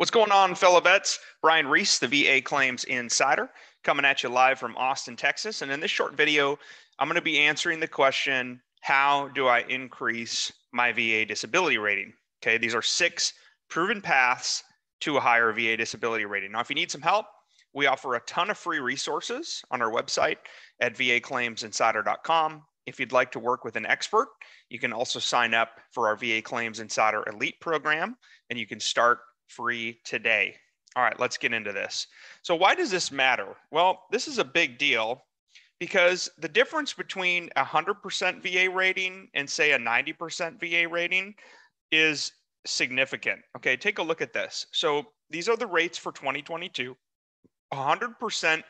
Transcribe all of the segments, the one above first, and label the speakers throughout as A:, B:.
A: What's going on, fellow vets? Brian Reese, the VA Claims Insider, coming at you live from Austin, Texas. And in this short video, I'm going to be answering the question, how do I increase my VA disability rating? Okay, these are 6 proven paths to a higher VA disability rating. Now, if you need some help, we offer a ton of free resources on our website at vaclaimsinsider.com. If you'd like to work with an expert, you can also sign up for our VA Claims Insider Elite program, and you can start free today. All right, let's get into this. So why does this matter? Well, this is a big deal because the difference between a 100% VA rating and say a 90% VA rating is significant. Okay, take a look at this. So these are the rates for 2022. 100%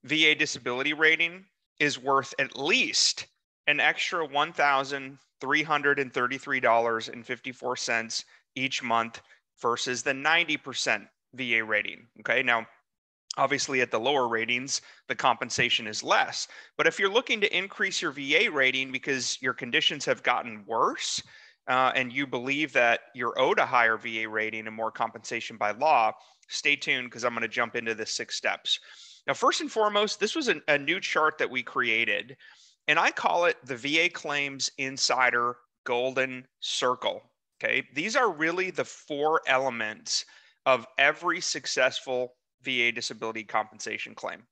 A: VA disability rating is worth at least an extra $1,333.54 each month versus the 90% VA rating. Okay, now obviously at the lower ratings, the compensation is less. But if you're looking to increase your VA rating because your conditions have gotten worse and you believe that you're owed a higher VA rating and more compensation by law, stay tuned because I'm going to jump into the 6 steps. Now, first and foremost, this was a new chart that we created, and I call it the VA Claims Insider Golden Circle. Okay, these are really the 4 elements of every successful VA disability compensation claim.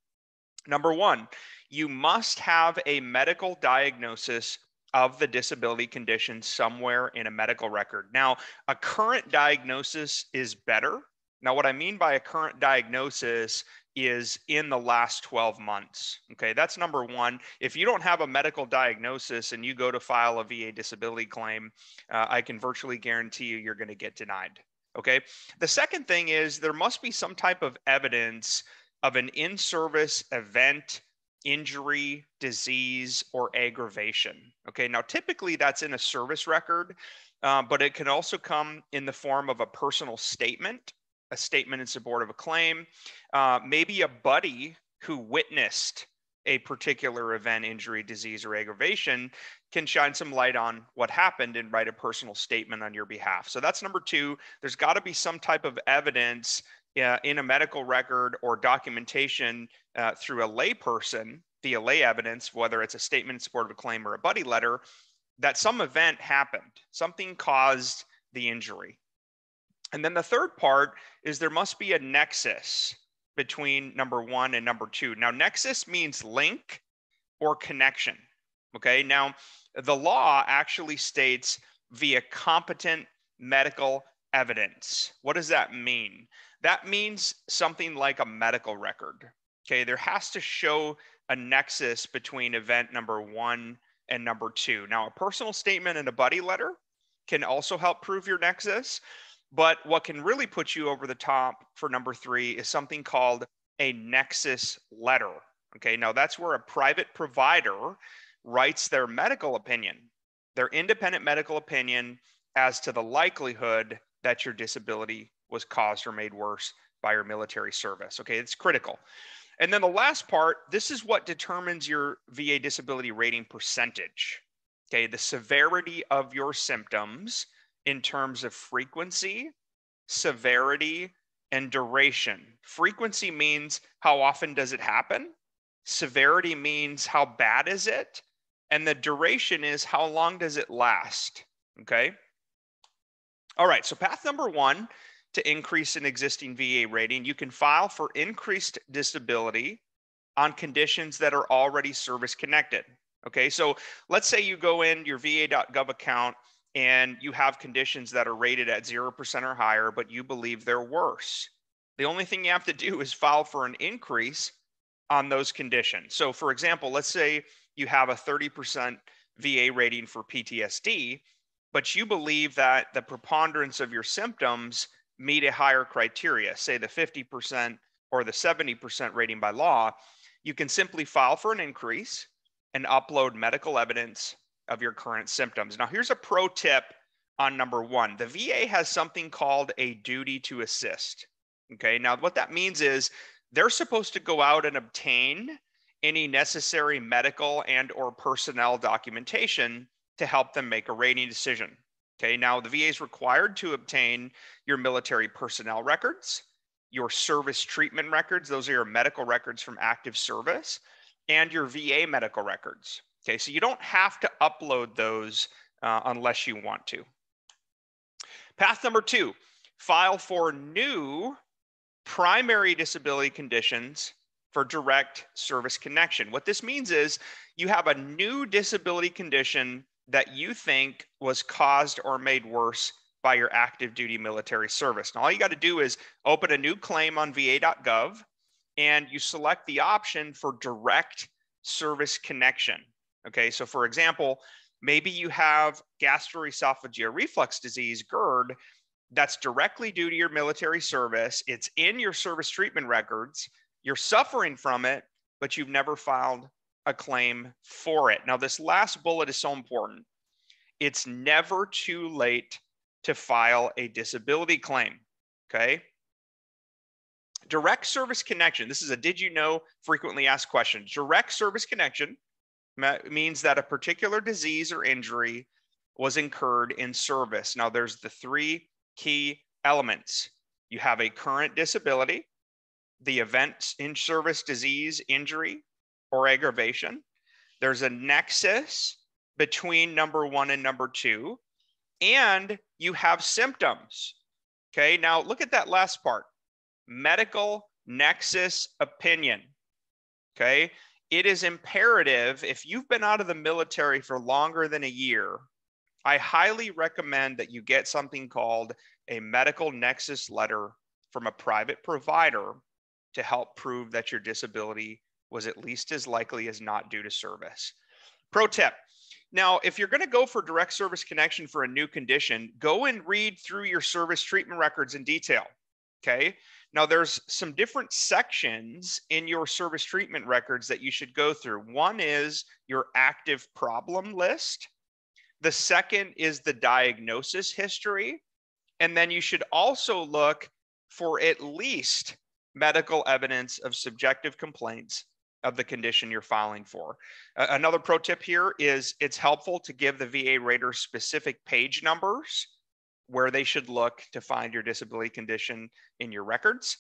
A: Number 1, you must have a medical diagnosis of the disability condition somewhere in a medical record. Now, a current diagnosis is better. Now, what I mean by a current diagnosis is in the last 12 months. Okay, that's number 1. If you don't have a medical diagnosis and you go to file a VA disability claim, I can virtually guarantee you you're going to get denied. Okay, the second thing is there must be some type of evidence of an in-service event, injury, disease, or aggravation. Okay, now typically that's in a service record, but it can also come in the form of a personal statement, a statement in support of a claim, maybe a buddy who witnessed a particular event, injury, disease, or aggravation can shine some light on what happened and write a personal statement on your behalf. So that's number 2. There's got to be some type of evidence in a medical record or documentation through a layperson via lay evidence, whether it's a statement in support of a claim or a buddy letter, that some event happened, something caused the injury. And then the third part is there must be a nexus between number 1 and number 2. Now, nexus means link or connection. Okay, now the law actually states via competent medical evidence. What does that mean? That means something like a medical record. Okay, there has to show a nexus between event number 1 and number 2. Now, a personal statement and a buddy letter can also help prove your nexus. But what can really put you over the top for number 3 is something called a nexus letter. Okay, now that's where a private provider writes their medical opinion, their independent medical opinion as to the likelihood that your disability was caused or made worse by your military service. Okay, it's critical. And then the last part, this is what determines your VA disability rating percentage. Okay, the severity of your symptoms in terms of frequency, severity, and duration. Frequency means how often does it happen? Severity means how bad is it? And the duration is how long does it last? Okay. All right, so path number 1 to increase an existing VA rating, you can file for increased disability on conditions that are already service connected. Okay, so let's say you go in your va.gov account and you have conditions that are rated at 0% or higher, but you believe they're worse. The only thing you have to do is file for an increase on those conditions. So for example, let's say you have a 30% VA rating for PTSD, but you believe that the preponderance of your symptoms meet a higher criteria, say the 50% or the 70% rating by law, you can simply file for an increase and upload medical evidence of your current symptoms. Now, here's a pro tip on number 1. The VA has something called a duty to assist. Okay, now what that means is they're supposed to go out and obtain any necessary medical and or personnel documentation to help them make a rating decision. Okay, now the VA is required to obtain your military personnel records, your service treatment records, those are your medical records from active service, and your VA medical records. Okay, so you don't have to upload those unless you want to. Path number 2, file for new primary disability conditions for direct service connection. What this means is you have a new disability condition that you think was caused or made worse by your active duty military service. Now, all you got to do is open a new claim on va.gov and you select the option for direct service connection. Okay, so for example, maybe you have gastroesophageal reflux disease, GERD, that's directly due to your military service. It's in your service treatment records. You're suffering from it, but you've never filed a claim for it. Now, this last bullet is so important. It's never too late to file a disability claim, okay? Direct service connection. This is a did you know frequently asked question. Direct service connection means that a particular disease or injury was incurred in service. Now, there's the 3 key elements. You have a current disability, the event in service disease, injury, or aggravation. There's a nexus between number 1 and number 2, and you have symptoms. Okay, now look at that last part. Medical nexus opinion. Okay, it is imperative if you've been out of the military for longer than a year, I highly recommend that you get something called a medical nexus letter from a private provider to help prove that your disability was at least as likely as not due to service. Pro tip. Now, if you're going to go for direct service connection for a new condition, go and read through your service treatment records in detail. Okay. Now, there's some different sections in your service treatment records that you should go through. One is your active problem list. The second is the diagnosis history. And then you should also look for at least medical evidence of subjective complaints of the condition you're filing for. Another pro tip here is it's helpful to give the VA rater specific page numbers where they should look to find your disability condition in your records.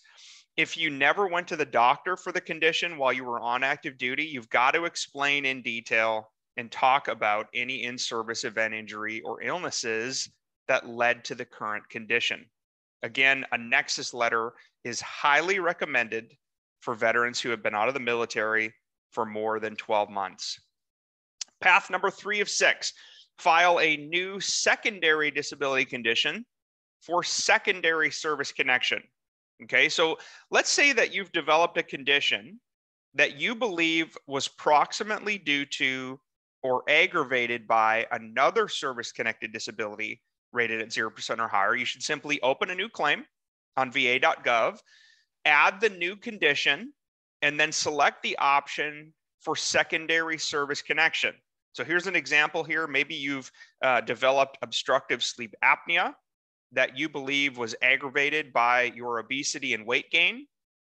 A: If you never went to the doctor for the condition while you were on active duty, you've got to explain in detail and talk about any in-service event, injury, or illnesses that led to the current condition. Again, a nexus letter is highly recommended for veterans who have been out of the military for more than 12 months. Path number 3 of 6, file a new secondary disability condition for secondary service connection. Okay, so let's say that you've developed a condition that you believe was proximately due to or aggravated by another service-connected disability rated at 0% or higher. You should simply open a new claim on va.gov, add the new condition, and then select the option for secondary service connection. So here's an example here. Maybe you've developed obstructive sleep apnea that you believe was aggravated by your obesity and weight gain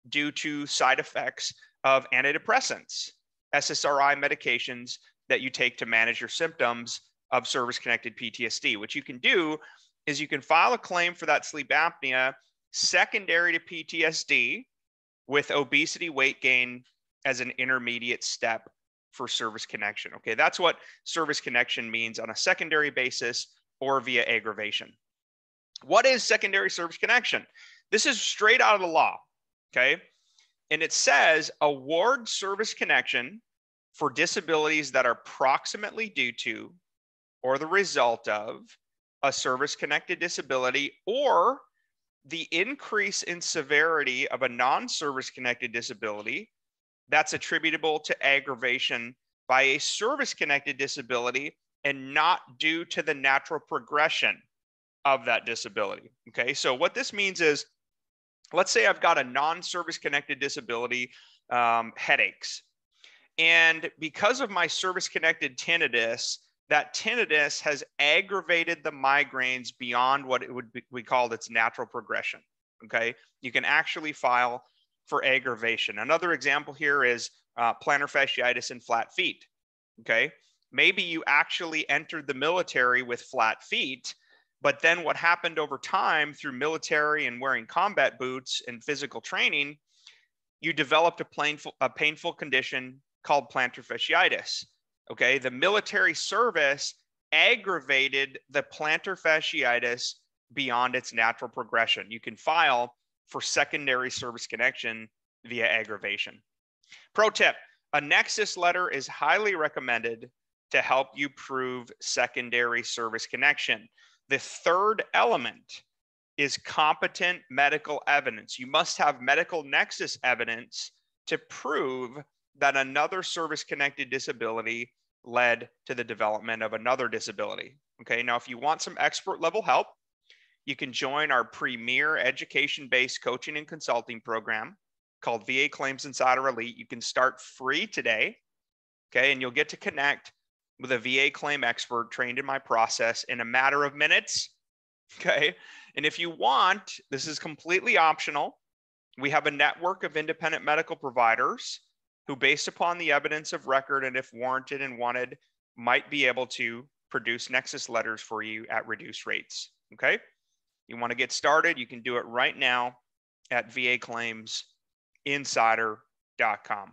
A: due to side effects of antidepressants, SSRI medications that you take to manage your symptoms of service-connected PTSD. What you can do is you can file a claim for that sleep apnea secondary to PTSD with obesity, weight gain as an intermediate step for service connection. Okay, that's what service connection means on a secondary basis or via aggravation. What is secondary service connection? This is straight out of the law, okay? And it says award service connection for disabilities that are proximately due to or the result of a service-connected disability or the increase in severity of a non-service-connected disability that's attributable to aggravation by a service-connected disability and not due to the natural progression of that disability. Okay, so what this means is, let's say I've got a non-service connected disability, headaches. And because of my service connected tinnitus, that tinnitus has aggravated the migraines beyond what it would be called its natural progression. Okay, you can actually file for aggravation. Another example here is plantar fasciitis and flat feet. Okay, maybe you actually entered the military with flat feet, But then what happened over time through military and wearing combat boots and physical training, you developed a painful condition called plantar fasciitis. Okay, the military service aggravated the plantar fasciitis beyond its natural progression. You can file for secondary service connection via aggravation. Pro tip, a nexus letter is highly recommended to help you prove secondary service connection. The third element is competent medical evidence. You must have medical nexus evidence to prove that another service-connected disability led to the development of another disability. Okay, now if you want some expert level help, you can join our premier education-based coaching and consulting program called VA Claims Insider Elite. You can start free today, okay, and you'll get to connect with a VA claim expert trained in my process in a matter of minutes, okay? And if you want, this is completely optional. We have a network of independent medical providers who, based upon the evidence of record and if warranted and wanted, might be able to produce nexus letters for you at reduced rates, okay? You want to get started, you can do it right now at vaclaimsinsider.com.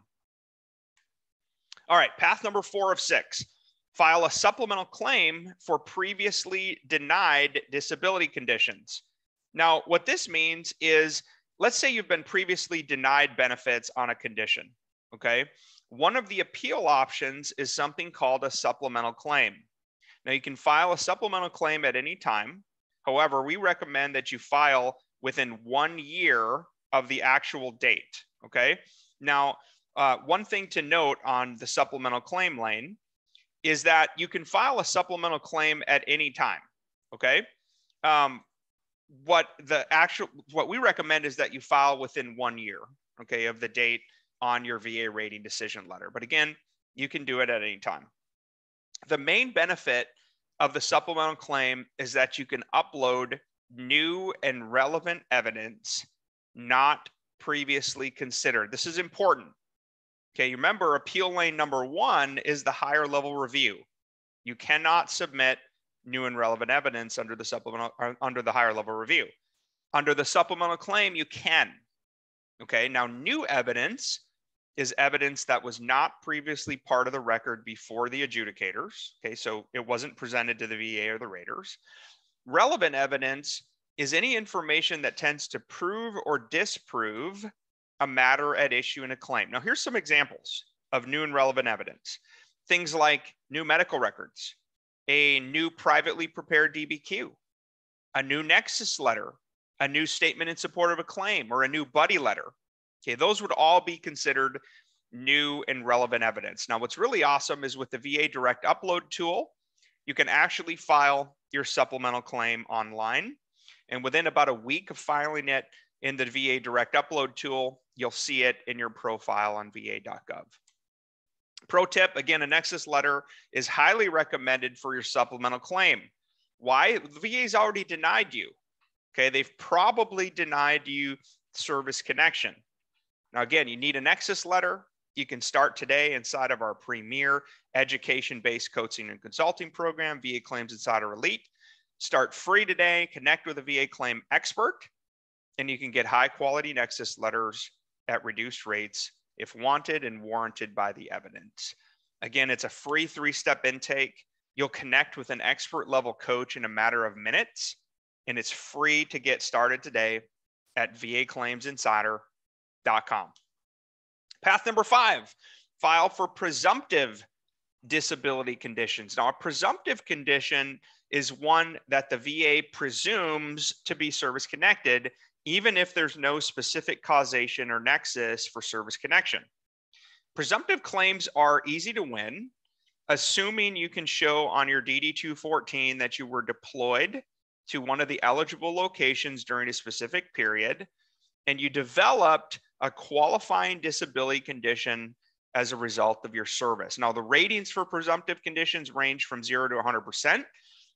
A: All right, path number 4 of 6. File a supplemental claim for previously denied disability conditions. Now, what this means is, let's say you've been previously denied benefits on a condition, okay? One of the appeal options is something called a supplemental claim. Now, you can file a supplemental claim at any time. However, we recommend that you file within 1 year of the actual date, okay? Now, one thing to note on the supplemental claim lane is that you can file a supplemental claim at any time, okay? What we recommend is that you file within 1 year, okay, of the date on your VA rating decision letter. But again, you can do it at any time. The main benefit of the supplemental claim is that you can upload new and relevant evidence not previously considered. This is important. Okay, remember, appeal lane number 1 is the higher level review. You cannot submit new and relevant evidence under the supplemental or under the higher level review. Under the supplemental claim, you can. Okay, now new evidence is evidence that was not previously part of the record before the adjudicators. Okay, so it wasn't presented to the VA or the raters. Relevant evidence is any information that tends to prove or disprove a matter at issue in a claim. Now, here's some examples of new and relevant evidence. Things like new medical records, a new privately prepared DBQ, a new nexus letter, a new statement in support of a claim, or a new buddy letter. Okay, those would all be considered new and relevant evidence. Now, what's really awesome is with the VA Direct Upload tool, you can actually file your supplemental claim online. And within about a week of filing it in the VA Direct Upload tool, you'll see it in your profile on va.gov. Pro tip, again, a nexus letter is highly recommended for your supplemental claim. Why? The VA's already denied you. Okay, they've probably denied you service connection. Now, again, you need a nexus letter. You can start today inside of our premier education-based coaching and consulting program, VA Claims Insider Elite. Start free today, connect with a VA claim expert, and you can get high-quality nexus letters at reduced rates if wanted and warranted by the evidence. Again, it's a free 3-step intake. You'll connect with an expert level coach in a matter of minutes, and it's free to get started today at vaclaimsinsider.com. Path number 5, file for presumptive disability conditions. Now, a presumptive condition is one that the VA presumes to be service connected, even if there's no specific causation or nexus for service connection. Presumptive claims are easy to win, assuming you can show on your DD-214 that you were deployed to one of the eligible locations during a specific period, and you developed a qualifying disability condition as a result of your service. Now, the ratings for presumptive conditions range from 0 to 100%.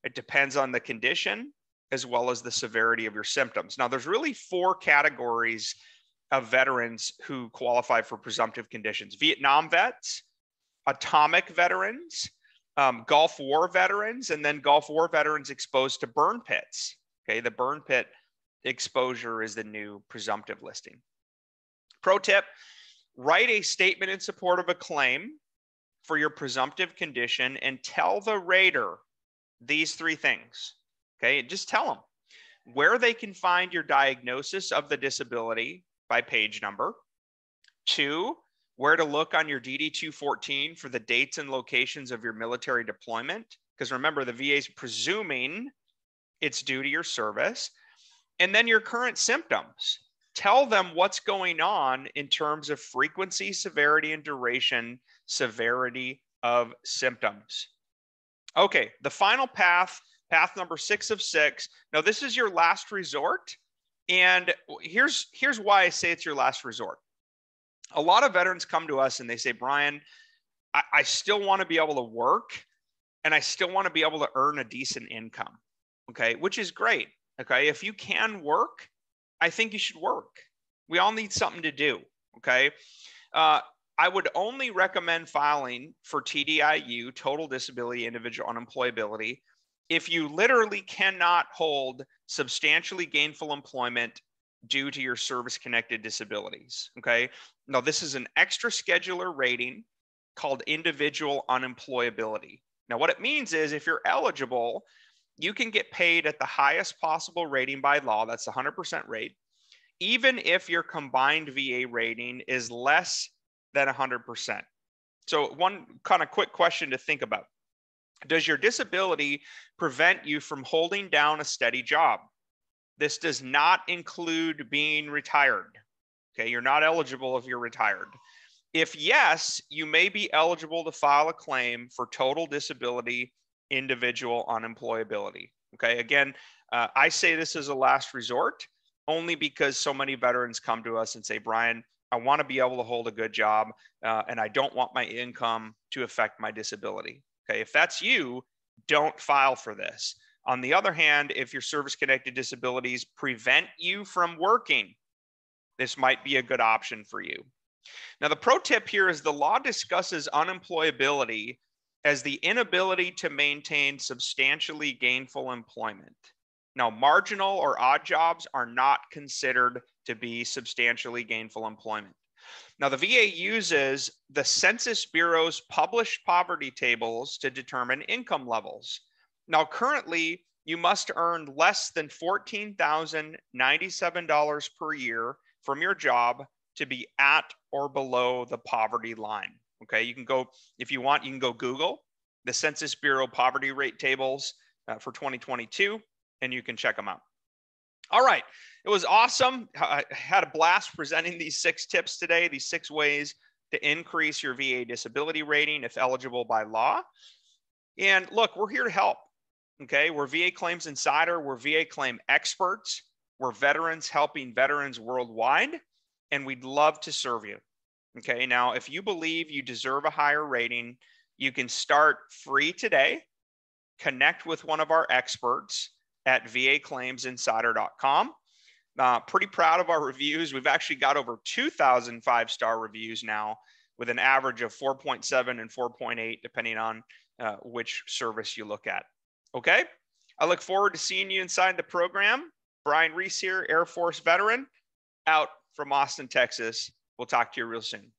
A: It depends on the condition as well as the severity of your symptoms. Now, there's really 4 categories of veterans who qualify for presumptive conditions: Vietnam vets, atomic veterans, Gulf War veterans, and then Gulf War veterans exposed to burn pits. Okay, the burn pit exposure is the new presumptive listing. Pro tip, write a statement in support of a claim for your presumptive condition and tell the rater these three things. Okay, just tell them where they can find your diagnosis of the disability by page number. 2, where to look on your DD-214 for the dates and locations of your military deployment. Because remember, the VA is presuming it's due to your service. And then your current symptoms. Tell them what's going on in terms of frequency, severity, and duration, severity of symptoms. Okay, the final path number 6 of 6. Now, this is your last resort. And here's why I say it's your last resort. A lot of veterans come to us and they say, Brian, I still want to be able to work and I still want to be able to earn a decent income. Okay, which is great. Okay, if you can work, I think you should work. We all need something to do. Okay, I would only recommend filing for TDIU, total disability, individual unemployability, if you literally cannot hold substantially gainful employment due to your service-connected disabilities. Okay, now this is an extra scheduler rating called individual unemployability. Now, what it means is if you're eligible, you can get paid at the highest possible rating by law. That's 100% rate, even if your combined VA rating is less than 100%. So one kind of quick question to think about. Does your disability prevent you from holding down a steady job? This does not include being retired. Okay, you're not eligible if you're retired. If yes, you may be eligible to file a claim for total disability, individual unemployability. Okay, again, I say this as a last resort only because so many veterans come to us and say, Brian, I want to be able to hold a good job and I don't want my income to affect my disability. Okay, if that's you, don't file for this. On the other hand, if your service-connected disabilities prevent you from working, this might be a good option for you. Now, the pro tip here is the law discusses unemployability as the inability to maintain substantially gainful employment. Now, marginal or odd jobs are not considered to be substantially gainful employment. Now, the VA uses the Census Bureau's published poverty tables to determine income levels. Now, currently, you must earn less than $14,097 per year from your job to be at or below the poverty line. Okay, you can go, if you want, you can go Google the Census Bureau poverty rate tables for 2022, and you can check them out. All right, it was awesome. I had a blast presenting these 6 tips today, these 6 ways to increase your VA disability rating if eligible by law. And look, we're here to help. Okay, we're VA Claims Insider. We're VA claim experts. We're veterans helping veterans worldwide, and we'd love to serve you. Okay, now if you believe you deserve a higher rating, you can start free today. Connect with one of our experts at vaclaimsinsider.com. Pretty proud of our reviews. We've actually got over 2,000 5-star reviews now with an average of 4.7 and 4.8, depending on which service you look at. Okay, I look forward to seeing you inside the program. Brian Reese here, Air Force veteran, out from Austin, Texas. We'll talk to you real soon.